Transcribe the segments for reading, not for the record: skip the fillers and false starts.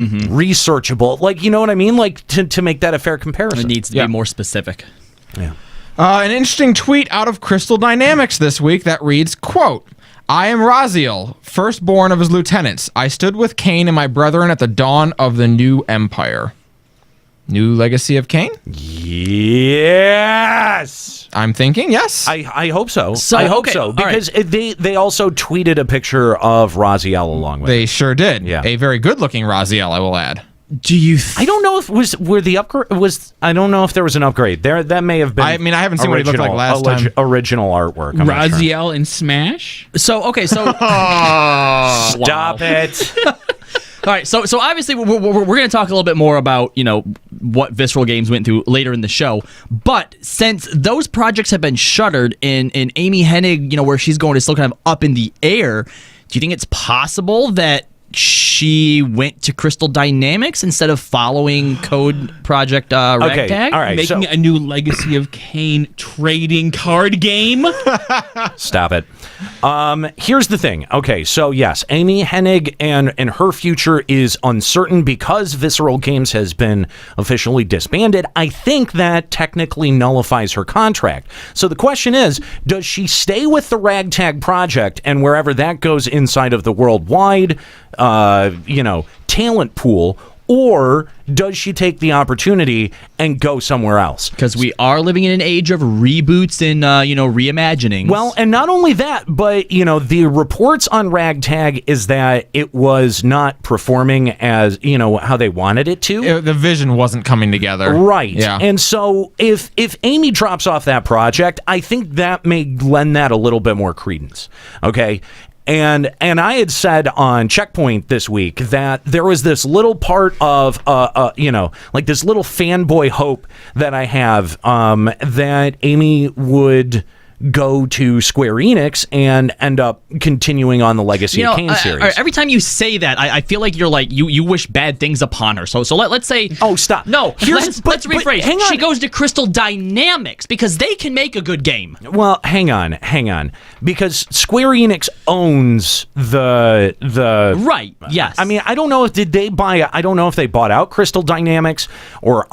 researchable. Like, you know what I mean? Like, to make that a fair comparison. It needs to be more specific. Yeah. An interesting tweet out of Crystal Dynamics this week that reads, quote, I am Raziel, firstborn of his lieutenants. I stood with Kain and my brethren at the dawn of the new empire. New legacy of Kain? Yes. I'm thinking, yes. I hope so. I hope so. Because they also tweeted a picture of Raziel along with it. They sure did. Yeah. A very good-looking Raziel, I will add. Do you? I don't know if I don't know if there was an upgrade there. That may have been. I mean, I haven't seen what he looked like last time. Original artwork. I'm not sure. Raziel in Smash? So Stop it. All right, so obviously we're going to talk a little bit more about, what Visceral Games went through later in the show. But since those projects have been shuttered and Amy Hennig, where she's going is still kind of up in the air, do you think it's possible that she went to Crystal Dynamics instead of following Code Project Ragtag? All right, Making a new Legacy of Kain trading card game? Stop it. Here's the thing. Okay, so yes, Amy Hennig and her future is uncertain because Visceral Games has been officially disbanded. I think that technically nullifies her contract. So the question is, does she stay with the Ragtag project and wherever that goes inside of the worldwide, talent pool, or does she take the opportunity and go somewhere else? Because we are living in an age of reboots and, reimaginings. Well, and not only that, but, the reports on Ragtag is that it was not performing as, how they wanted it to. The vision wasn't coming together. Right. Yeah. And so if Amy drops off that project, I think that may lend that a little bit more credence. Okay. And I had said on Checkpoint this week that there was this little part of, like this little fanboy hope that I have that Amy would go to Square Enix and end up continuing on the Legacy of Kain series. Every time you say that, I feel like you're like you wish bad things upon her. So let's say. Oh, stop! No, let's rephrase. Hang on. She goes to Crystal Dynamics because they can make a good game. Well, hang on, because Square Enix owns the right. Yes. I mean, I don't know if they bought out Crystal Dynamics or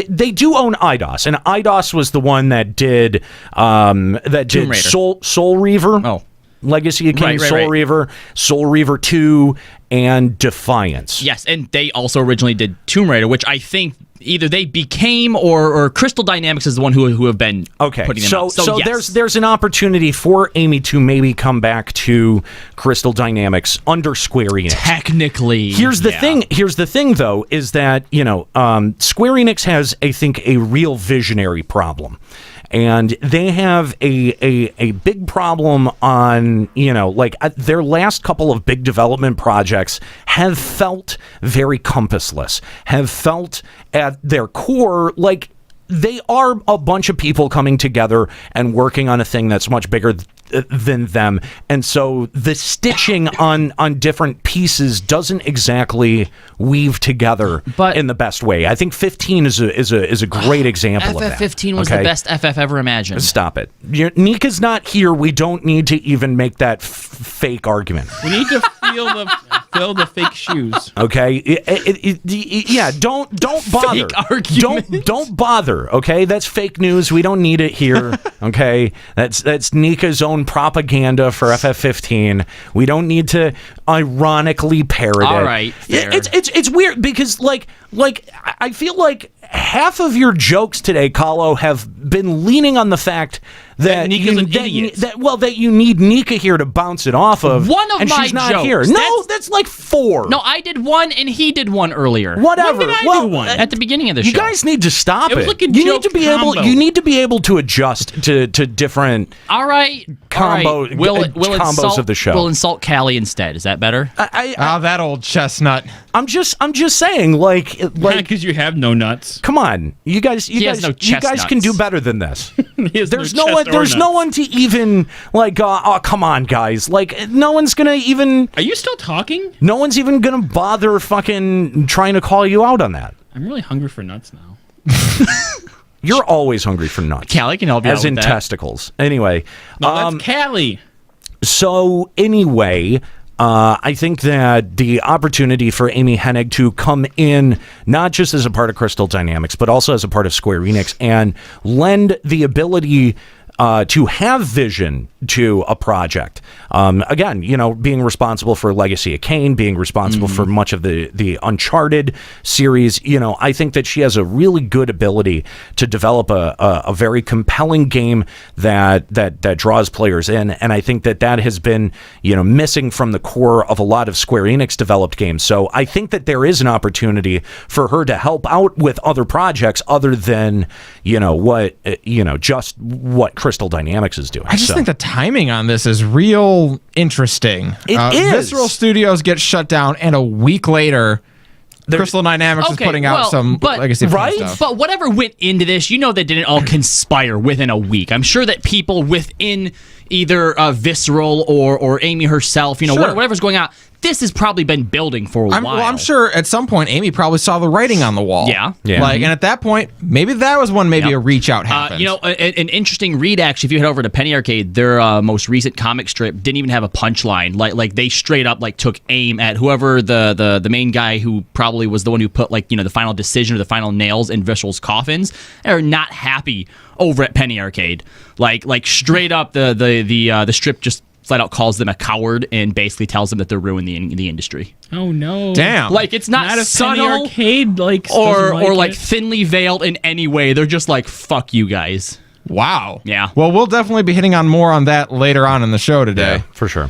they do own IDOS, and IDOS was the one that did Soul Reaver. Oh. Legacy of Kain, Soul Reaver, Soul Reaver 2, and Defiance. Yes, and they also originally did Tomb Raider, which I think either they became or Crystal Dynamics is the one who have been putting them out. So yes. there's an opportunity for Amy to maybe come back to Crystal Dynamics under Square Enix. Technically. Here's the thing, though, is that, Square Enix has, I think, a real visionary problem. And they have a big problem on, their last couple of big development projects have felt very compassless, have felt at their core like they are a bunch of people coming together and working on a thing that's much bigger than them. And so the stitching on different pieces doesn't exactly weave together in the best way. I think 15 is a great example of that. FF15 was the best FF ever imagined. Stop it. Nika's not here. We don't need to even make that fake argument. We need to fill the fake shoes. Okay? Don't bother. Fake argument. Don't bother, okay? That's fake news. We don't need it here, okay? That's Nika's own propaganda for FF15. We don't need to ironically parrot it. All right, fair. It's weird because like I feel like half of your jokes today, Kahlo, have been leaning on the fact that Nika's an idiot. That you need Nika here to bounce it off of. One of and my she's not jokes. here. No, that's like 4. No, I did one and he did one earlier. Whatever. When did I do one? At the beginning of the show. You guys need to stop it. It was like a you joke need to be combo. able. You need to be able to adjust to different. All right. Combos of the show. We'll insult Callie instead. Is that better? That old chestnut. I'm just saying, like Because you have no nuts. come on, you guys has no you guys chestnuts. can do better than this. There's no no one. chest or There's no nuts. one to even like. Oh, come on, guys! Like, no one's gonna even. Are you still talking? No one's even gonna bother fucking trying to call you out on that. I'm really hungry for nuts now. You're always hungry for nuts. Callie can help you as out in with that. testicles. Anyway, No, that's Callie. so anyway, I think that the opportunity for Amy Hennig to come in, not just as a part of Crystal Dynamics, but also as a part of Square Enix, and lend the ability to have vision to a project. Again, being responsible for Legacy of Kain, being responsible for much of the Uncharted series. I think that she has a really good ability to develop a very compelling game that draws players in. And I think that has been, missing from the core of a lot of Square Enix developed games. So I think that there is an opportunity for her to help out with other projects other than, just what Crystal Dynamics is doing. I just think the timing on this is real interesting. It is. Visceral Studios gets shut down, and a week later, Crystal Dynamics is putting out some Legacy stuff. But whatever went into this, they didn't all conspire within a week. I'm sure that people within either Visceral or Amy herself, whatever's going on, this has probably been building for a while. Well, I'm sure at some point Amy probably saw the writing on the wall. Yeah. And at that point, maybe that was when a reach out happened. An interesting read, actually, if you head over to Penny Arcade, their most recent comic strip didn't even have a punchline. Like they straight up took aim at whoever the main guy who probably was the one who put the final decision or the final nails in Visceral's coffins. Are not happy over at Penny Arcade. Like straight up the strip just flat out calls them a coward and basically tells them that they're ruining the industry. Oh no! Damn! Not It's not a subtle Penny Arcade or thinly veiled in any way. They're just fuck you guys. Wow. Yeah. Well, we'll definitely be hitting on more on that later on in the show today. Yeah, for sure.